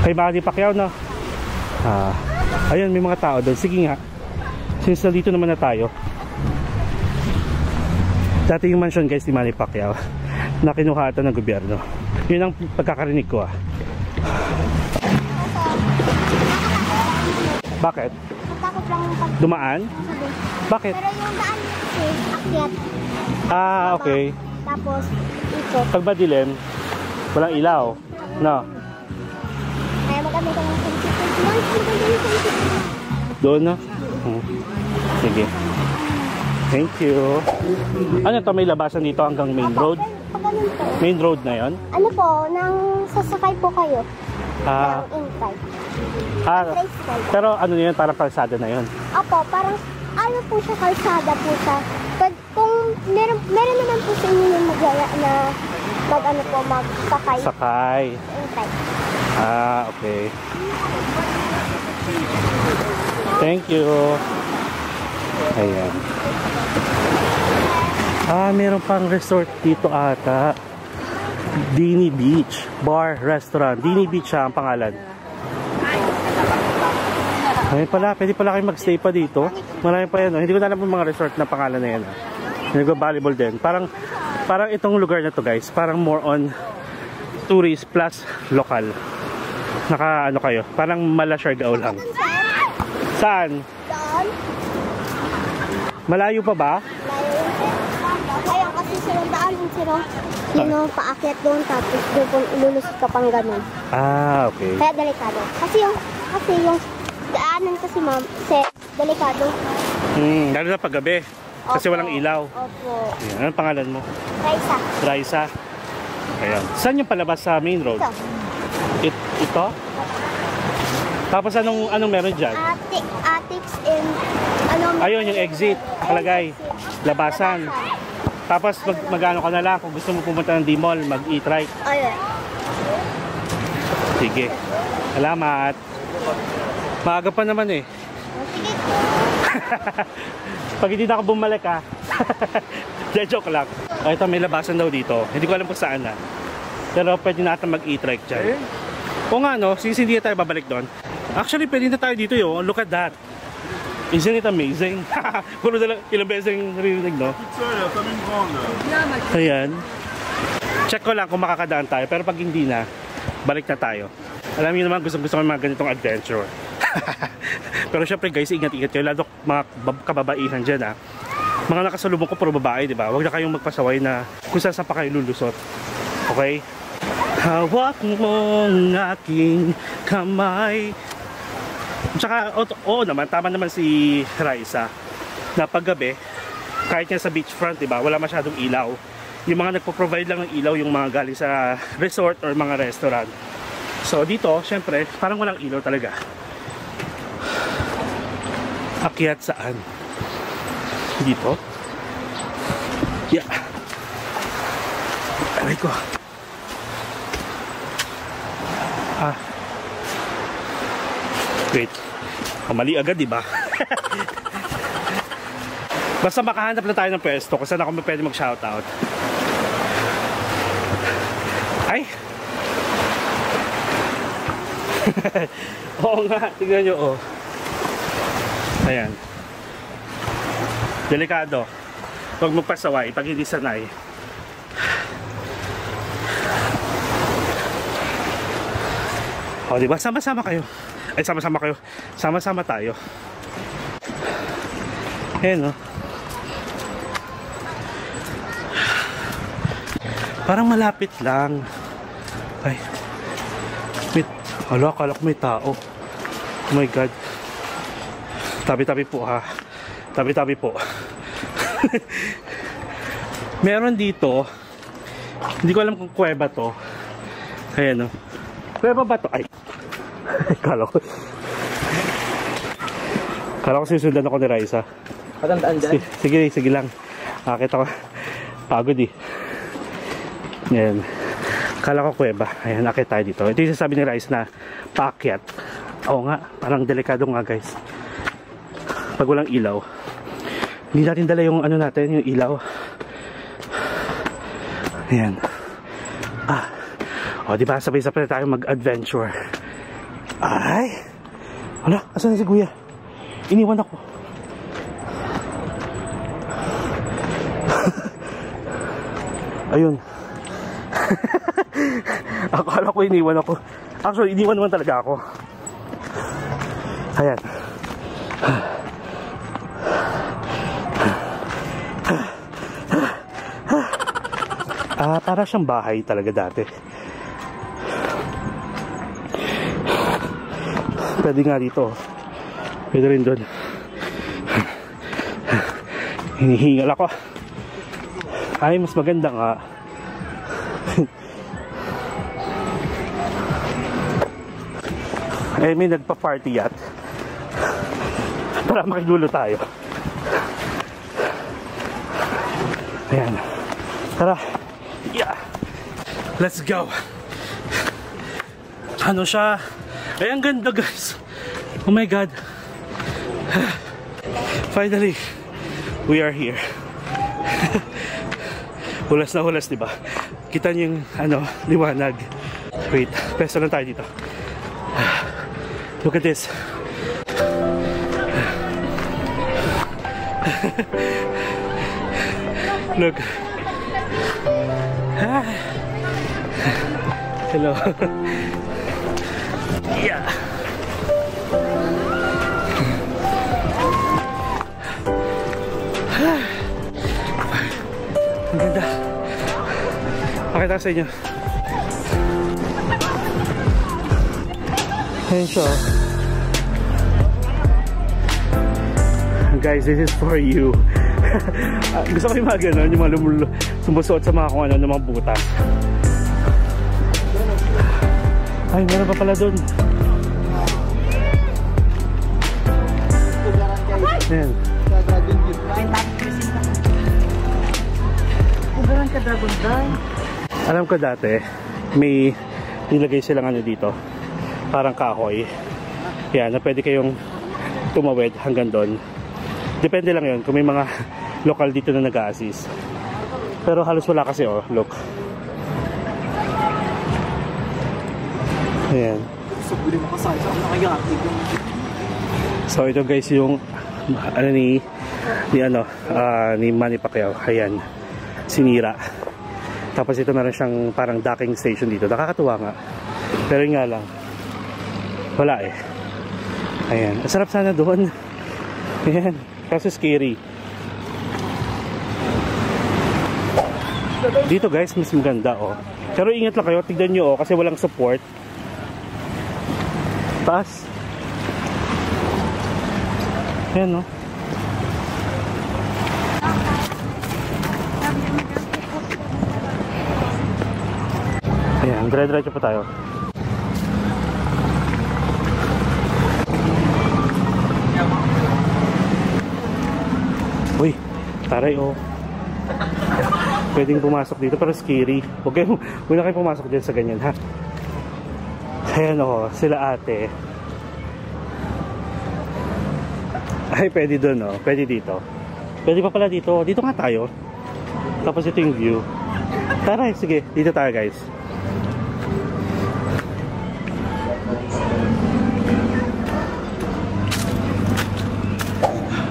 Kay Manny Pacquiao no? Ayun, may mga tao doon. Sige nga. Since dito naman na tayo. Dati yung mansion guys ni Manny Pacquiao na kinuha ito ng gobyerno. Yun ang pagkakarinig ko Bakit? Matakot lang yung pag... Dumaan? Bakit? Pero yung daan kasi akyat. Okay. Tapos ikot. Pag madilim, walang ilaw. No? Kaya maganda ka ng Doon na? Sige. Thank you. Ano to, may labasan dito hanggang main road? Main road na yon? Ano po, nang sasakay po kayo. Ng in-flight. Pero ano yun, parang kalsada na yun? Opo, parang ano po siya, kalsada po siya. Kung meron naman po sa inyo yung magsakay. Sakay. In-flight. Okay. Thank you. Ayan. Meron pang resort dito ata. Dini Beach Bar Restaurant. Dini Beach ang pangalan. Ayun pala, pwede pala kayo magstay pa dito. Marami pa yan. Hindi ko na alam yung mga resort na pangalan na yan. Nag-volleyball din. Parang itong lugar na to guys, parang more on tourist plus local. Naka kayo, parang Mala-Siargao lang. Saan? Doon. Malayo pa ba? Ayun, kasi silang daan yung paakyat doon, tapos doon ilulusot ka pang ganun. Okay. Kaya delikado. Kasi yung daanan kasi ma'am, delikado. Lalo na paggabi. Kasi Opo. walang ilaw. Opo. Ayan. Anong pangalan mo? Raisa. Raisa. Ayan. Saan yung palabas sa main road? Ito. Ito? Tapos anong meron dyan? Attics in... Ano? Ayun, yung exit. Nakalagay. Labasan. Tapos mag-ano ka na lang. Kung gusto mo pumunta ng D-Mall, mag-e-trike. Ayun. Sige. Salamat. Maaga pa naman eh. Sige. Pag hindi na ako bumalik ha. Joke lang. O, ito may labasan daw dito. Hindi ko alam kung saan na. Pero pwede natin mag-e-trike dyan. O nga no, since hindi tayo babalik doon. Actually pwede na tayo dito yun. Look at that. Isn't it amazing? Puro na lang ilang beses yung narinig no? Ayan. Check ko lang kung makakadaan tayo. Pero pag hindi na, balik na tayo. Alam niyo naman gusto ko mga ganitong adventure. Pero syempre guys, ingat-ingat kayo. Lalo mga kababaihan dyan ha. Mga nakasalubong ko puro babae, di ba? Huwag na kayong magpasaway na kung saan pa kayo lulusot. Okay? Hawak mo ang aking kamay. Tsaka, oo naman, tama naman si Raisa na paggabi, kahit nga sa beachfront, di ba? Wala masyadong ilaw. Yung mga nagpo-provide lang ng ilaw, yung mga galing sa resort or mga restaurant. So dito, syempre, parang walang ilaw talaga. Akyat saan? Dito? Yeah. Aray ko. Wait. Mali agad, di ba? Basta makahanap na tayo ng pwesto kung saan ako pwede mag-shoutout. Ay! Oo nga, tignan nyo, oh. Ayan. Delikado. Huwag magpasaway pag hindi sanay. O, diba? Sama-sama kayo. Ay, sama-sama kayo. Sama-sama tayo. Ayan, no? Parang malapit lang. Ay. Hala, akala ko may tao. Oh my God. Tabi-tabi po, ha. Tabi-tabi po. Meron dito. Hindi ko alam kung kuweba to. Ayan, no? Kuweba ba to? Ay. Kala ko sinusundan ako ni Raisa. Patandaan dyan? Sige lang. Nakakita ko. Pagod eh. Ayan. Kala ko kuweba. Ayan, nakita tayo dito. Ito yung sasabi ni Raisa na paakyat. Oo nga, parang delikado nga guys. Pag walang ilaw. Hindi natin dala yung ano natin, yung ilaw. Ayan. O, diba? Sabay-sabay tayo mag-adventure. Ay! Hala, asan na si Kuya? Iniwan ako. Ayun. Akala ko iniwan ako. Actually, iniwan naman talaga ako. Ayan. Para siyang bahay talaga dati. Pwede nga dito. Pwede rin doon. Hinihingal ako. Ay, mas maganda nga. Eh, may nagpa-party yat. Para makigulo tayo. Ayan. Tara. Yeah. Let's go. Ano siya? Ay, ang ganda guys. Oh my God. Finally, we are here. Hulas na hulas, diba? Kita niyo yung ano, liwanag. Wait, peso lang tayo dito. Look at this. Look. Hello. Yeah. Ang ganda. Pakita sa inyo. Ayan siya. Guys, this is for you. Gusto ko yung mga gano'n, yung mga sumusuot sa mga kung ano ng mga butas. Ay, meron pa pala dun. Ayan. Ugaran ka Dragon Guy. Alam ko dati, may nilagay silang ano dito. Parang kahoy. Yan, na pwede kayong tumawid hanggang doon. Depende lang yun kung may mga lokal dito na nag-a-assist. Pero halos wala kasi, oh, look. Ayan. So ito guys yung ano ni Manny Pacquiao. Ayan, sinira. Tapos ito meron siyang parang docking station dito. Nakakatuwa nga. Pero yun nga lang, wala eh. Ayan, masarap sana doon. Ayan, kaso scary. Dito guys, mas maganda, oh. Pero ingat lang kayo, tignan nyo, oh, kasi walang support. Taas. Ayan, no? Ayan, dire-diretso pa tayo. Uy, taray, oh. Pwedeng pumasok dito pero scary. Okay, huwag na kayo pumasok dyan sa ganyan, ha? Ayan, oh, sila ate. Ay, pwede doon, oh. Pwede dito. Pwede pa pala dito. Dito nga tayo. Tapos ito yung view. Tara, sige. Dito tayo, guys.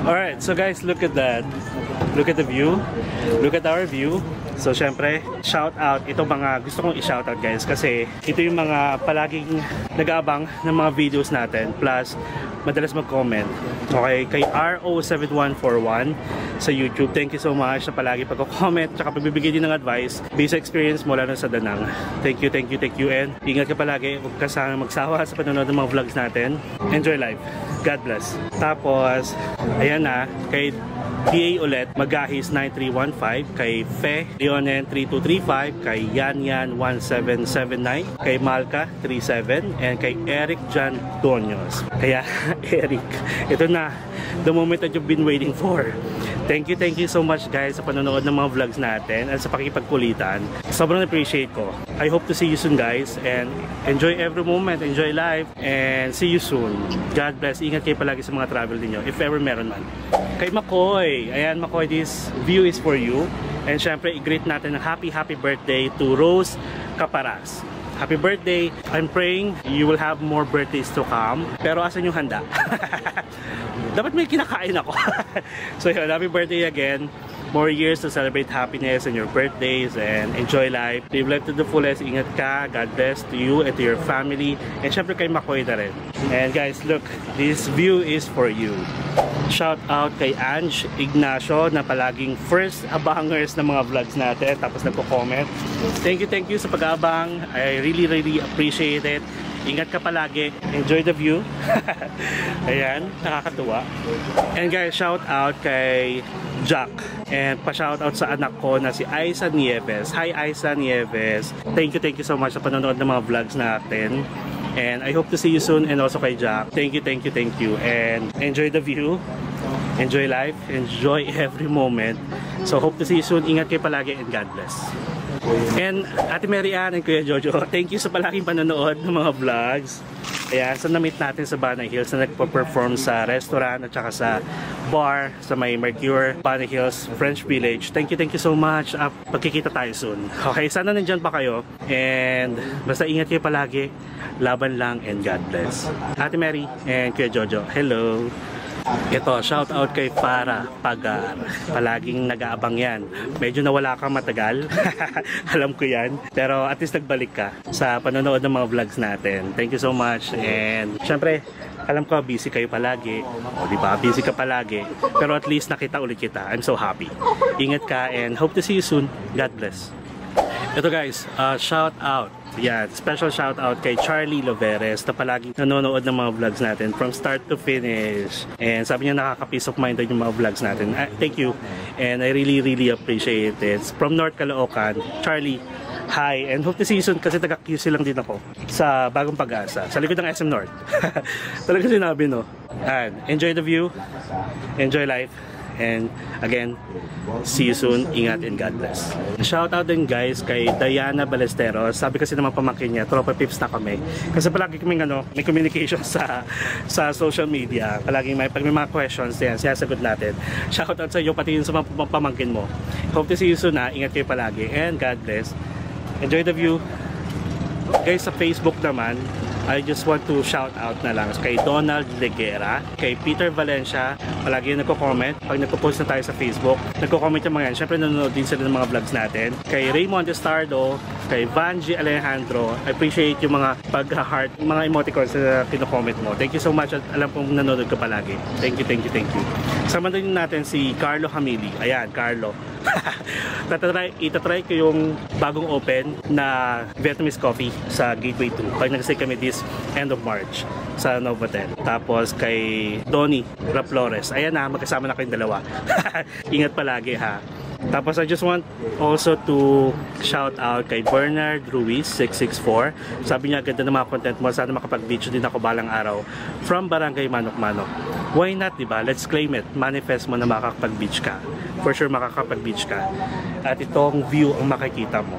Alright, so guys, look at that. Look at the view. Look at our view. So syempre, shout out, ito mga gusto kong i-shout out guys kasi ito yung mga palaging nag-aabang ng mga videos natin plus madalas mag-comment. Okay, kay RO7141 sa YouTube, thank you so much sa palagi pag-comment tsaka pagbibigay din ng advice based sa experience mo lalo sa Danang. Thank you, thank you, thank you, and ingat ka palagi, huwag ka sana magsawa sa panonood ng mga vlogs natin. Enjoy life. God bless. Tapos, ayan na, kay DA ulit, Magahis 9315, kay Fe Leonen 3235, kay Yan 1779, kay Malka 37, and kay Eric John Donios. Kaya Eric, ito na, the moment that you've been waiting for. Thank you so much guys sa panonood ng mga vlogs natin at sa pakikipagkulitan. Sobrang appreciate ko. I hope to see you soon guys, and enjoy every moment, enjoy life, and see you soon. God bless. Ingat kayo palagi sa mga travel niyo if ever meron man. Kay Makoy, ayan Makoy, this view is for you. And syempre, i-greet natin ng happy birthday to Rose Caparas. Happy birthday. I'm praying you will have more birthdays to come. Pero asan yung handa? Dapat may kinakain ako. So yun, happy birthday again. More years to celebrate happiness and your birthdays and enjoy life. Live life to the fullest. Ingat ka. God bless to you and to your family. And syempre kay Makoy na rin. And guys, look, this view is for you. Shout out kay Ange Ignacio na palaging first abangers ng mga vlogs natin. Tapos nagko-comment. Thank you sa pag-abang. I really appreciate it. Ingat ka palagi. Enjoy the view. Ayan, nakakatuwa. And guys, shout out kay Jack. And pa-shout out sa anak ko na si Aiza Nieves. Hi Aiza Nieves. Thank you so much sa panonood ng mga vlogs natin. And I hope to see you soon, and also kay Jack. Thank you. And enjoy the view. Enjoy life. Enjoy every moment. So hope to see you soon. Ingat kayo palagi and God bless. And Ate Mary Ann and Kuya Jojo, thank you sa palaging panonood ng mga vlogs. Ayan, sa na-meet natin sa Banay Hills na nagpo-perform sa restaurant at saka sa bar sa may Mercure, Banay Hills, French Village. Thank you so much. Pagkikita tayo soon. Okay, sana nandyan pa kayo. And basta ingat kayo palagi. Laban lang and God bless. Ate Mary and Kuya Jojo, hello. Ito, shout out kay Farah Pagar. Palaging nag-aabang yan. Medyo nawala kang matagal. Alam ko yan. Pero at least nagbalik ka sa panonood ng mga vlogs natin. Thank you so much. And syempre, alam ko busy kayo palagi. O diba, busy ka palagi. Pero at least nakita ulit kita. I'm so happy. Ingat ka and hope to see you soon. God bless. Ito guys, shout out. Yan, special shout out kay Charlie Loveres na palagi nanonood ng mga vlogs natin from start to finish. And sabi niya nakaka-peace of mind yung mga vlogs natin. Thank you. And I really appreciate it. From North Caloocan, Charlie, hi. And hope to see you soon kasi taga-QC lang din ako sa Bagong Pag-asa. Sa likod ng SM North. Talaga sinabi, no? And enjoy the view. Enjoy life. And again, see you soon. Ingat and God bless. Shout out din guys kay Diana Balesteros. Sabi kasi naman pamangkin niya, tropa pips na kami. Kasi palagi kaming may communication sa social media. Palagi pag may mga questions yan, sinasagot natin. Shout out sa iyo, pati yun sa mga pamangkin mo. Hope to see you soon ha. Ingat kayo palagi and God bless. Enjoy the view. Guys, sa Facebook naman, I just want to shout out na lang kay Donald Leguera, kay Peter Valencia, palagi yung nagko-comment. Pag nagpo-post na tayo sa Facebook, nagko-comment yung mga yan. Siyempre nanonood din sila ng mga vlogs natin. Kay Raymond Estardo, kay Vanji Alejandro, I appreciate yung mga pag-heart, mga emoticons na kino-comment mo. Thank you so much at alam kong nanonood ka palagi. Thank you. Sama din natin si Carlo Hamili. Ayan, Carlo. Itatry ko yung bagong open na Vietnamese coffee sa Gateway 2 pag nag-stay kami this end of March sa Novotel. Tapos kay Donnie Raplores, ayan na, magkasama na kayong dalawa. Ingat palagi ha. Tapos I just want also to shout out kay Bernard Ruiz 664. Sabi niya ganda ng mga content mo, sana makapag-video din ako balang araw from Barangay Manok-Manok. Why not, diba? Let's claim it. Manifest mo na makakapag-beach ka. For sure makakapag-beach ka. At itong view ang makikita mo.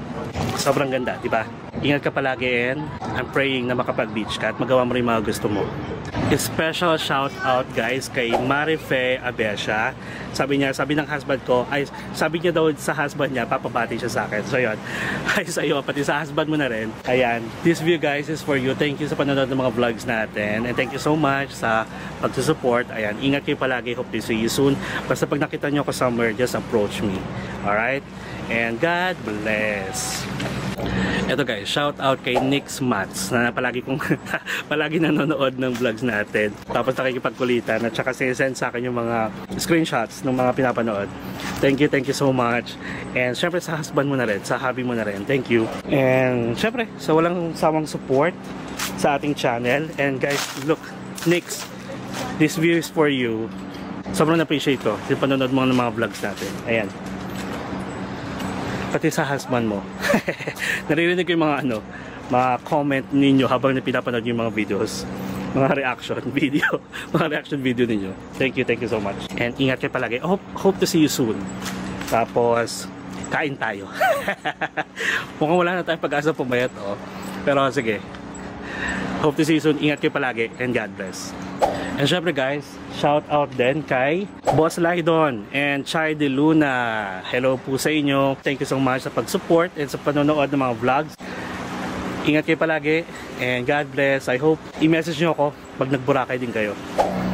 Sobrang ganda, diba? Ingat ka palagi and I'm praying na makapag-beach ka at magawa mo rin mga gusto mo. Special shout out guys kay Marife Abesha. Sabi ng husband ko, sabi niya daw sa husband niya, papabati siya sa akin. So yun, ay sa iyo, pati sa husband mo na rin. Ayan, this view guys is for you. Thank you sa panonood ng mga vlogs natin. And thank you so much sa pagsusupport. Ayan, ingat kayo palagi. Hope to see you soon. Basta pag nakita nyo ako somewhere, just approach me. Alright? And God bless. Ito guys, shout out kay Nix Mats na palagi nanonood ng vlogs natin. Tapos nakikipagkulitan at saka sinesend sa akin yung mga screenshots ng mga pinapanood. Thank you so much. And syempre sa husband mo na rin, sa hubby mo na rin. Thank you. And syempre sa walang sawang support sa ating channel. And guys, look, Nix, this view is for you. Sobrang appreciate ko yung panonood mo ng mga vlogs natin. Ayan. Pati sa husband mo. Naririnig ko yung mga mga comment ninyo habang pinapanood yung mga videos, mga reaction video ninyo. Thank you so much. And ingat kayo palagi. Hope to see you soon. Tapos kain tayo. Mukhang wala na tayong pag-asa pumayat, oh. Pero sige. Hope to see you soon. Ingat kayo palagi and God bless. And syempre guys, shout out din kay Boss Laidon and Chai De Luna. Hello po sa inyo. Thank you so much sa pag-support and sa panonood ng mga vlogs. Ingat kayo palagi and God bless. I hope i-message nyo ako pag nagburakay din kayo.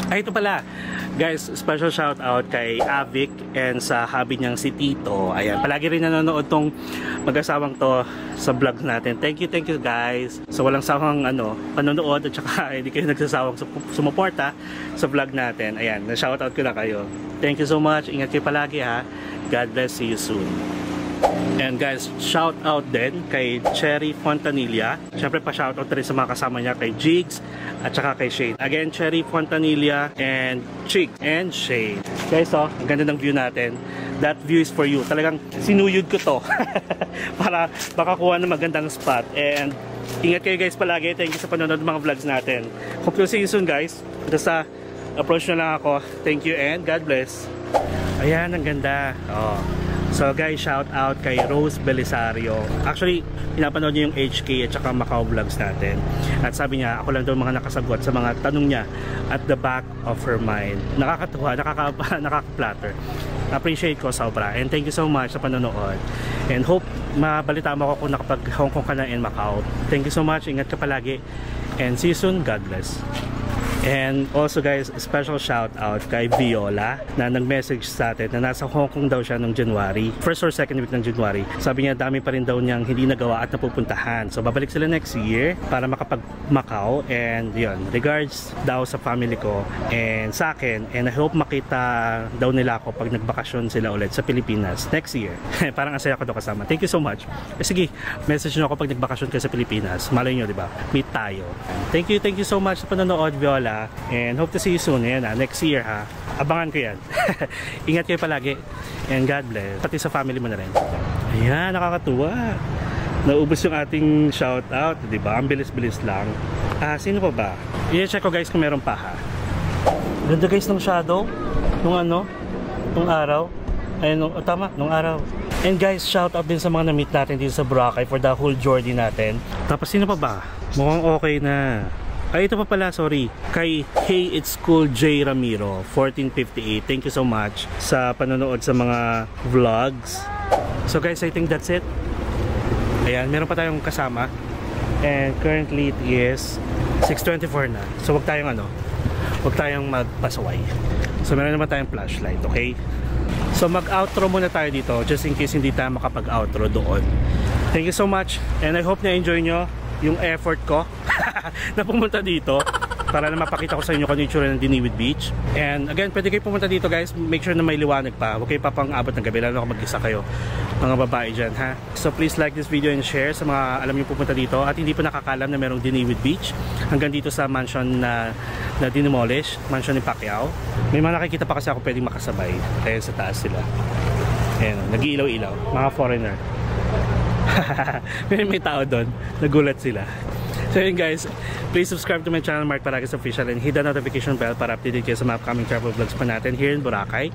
Ay, ito pala. Guys, special shout out kay Avic and sa hubby niyang si Tito. Ayan, palagi rin nanonood tong mag-asawang to sa vlog natin. Thank you guys. So walang sawang panonood at saka hindi kayo nagsasawang sumuporta sa vlog natin. Ayan, na-shout out ko na kayo. Thank you so much. Ingat kayo palagi ha. God bless. See you soon. And guys, shout out din kay Cherry Fontanilla. Siyempre pa shout out rin sa mga kasama niya kay Jigs at saka kay Shane. Again, Cherry Fontanilla and Chick and Shane. Guys, ang ganda ng view natin. That view is for you. Talagang sinuyod ko to para makakuha ng magandang spot. And ingat kayo guys palagi. Thank you sa panonood ng mga vlogs natin. Hope to see you soon guys. Basta approach na lang ako. Thank you and God bless. Ayan, ang ganda. So guys, shout out kay Rose Belisario. Actually, pinapanood niya yung HK at saka Macau vlogs natin. At sabi niya, ako lang daw mga nakasagot sa mga tanong niya at the back of her mind. Nakakatuwa, nakaka-flatter. Appreciate ko sobra. And thank you so much sa panonood. And hope mabalita mo ako kung nakapag-Hong Kong ka na in Macau. Thank you so much. Ingat ka palagi. And see you soon. God bless. And also guys, special shout out kay Viola na nag-message sa atin na nasa Hong Kong daw siya noong January. First or second week ng January. Sabi niya dami pa rin daw niyang hindi nagawa at napupuntahan. So babalik sila next year para makapag-Macau. And yun, regards daw sa family ko and sa akin. And I hope makita daw nila ako pag nagbakasyon sila ulit sa Pilipinas next year. Parang asaya ko daw kasama. Thank you so much. Sige, message nyo ako pag nagbakasyon kayo sa Pilipinas. Malay nyo, di ba? Meet tayo. Thank you so much sa panonood, Viola. And hope to see you soon. Ayan, next year ha. Abangan ko yan. Ingat kayo palagi. And God bless. Pati sa family mo na rin. Ayan, nakakatuwa. Naubos yung ating shoutout. Diba? Ang bilis-bilis lang. Sino pa ba? I-check ko guys kung meron pa ha. Ganda guys ng shadow. Nung araw. Ayun, tama, nung araw. And guys, shoutout din sa mga na-meet natin dito sa Boracay for the whole journey natin. Tapos sino pa ba? Mukhang okay na. Ay, ito pa pala, sorry. Kay Hey It's Cool J Ramiro 1458. Thank you so much sa panonood sa mga vlogs. So guys, I think that's it. Ayan, meron pa tayong kasama. And currently it is 6:24 na. So wag tayong magpasaway. So meron naman tayong flashlight, okay? So mag-outro muna tayo dito just in case hindi tayo makapag-outro doon. Thank you so much and I hope na enjoy nyo yung effort ko na pumunta dito para na mapakita ko sa inyo kung ano yung itsura ng Diniwid Beach. And again, pwede kayo pumunta dito guys, make sure na may liwanag pa, huwag kayo papang-abot ng gabi, lalo kung mag-isa kayo mga babae dyan ha. So please like this video and share sa mga alam nyo pupunta dito at hindi pa nakakalam na merong Diniwid Beach hanggang dito sa mansion na dinimolish, mansion ni Pacquiao. May mga nakikita pa kasi ako pwedeng makasabay, kaya sa taas sila. Ayan, nag-iilaw-ilaw, mga foreigner. may tao doon, nagulat sila. So yun guys, please subscribe to my channel Mark Paragas Official and hit the notification bell para updated kayo sa mga upcoming travel vlogs pa natin here in Boracay.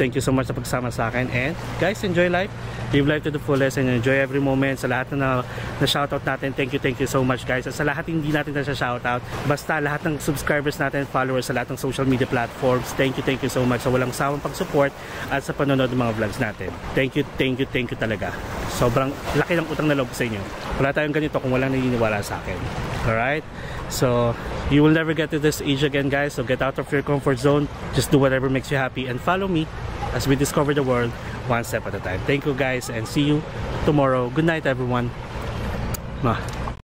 Thank you so much sa pagsama sa akin and guys, enjoy life, live life to the fullest and enjoy every moment. Sa lahat na shoutout natin, thank you so much guys. At sa lahat hindi natin na shoutout, basta lahat ng subscribers natin, followers sa lahat ng social media platforms, thank you so much sa walang sawang pag-support at sa panonood ng mga vlogs natin. Thank you talaga. Sobrang laki ng utang na loob sa inyo. Wala tayong ganito kung walang naniniwala sa akin. Alright? So, you will never get to this age again guys. So get out of your comfort zone. Just do whatever makes you happy and follow me as we discover the world one step at a time. Thank you guys and see you tomorrow. Good night everyone.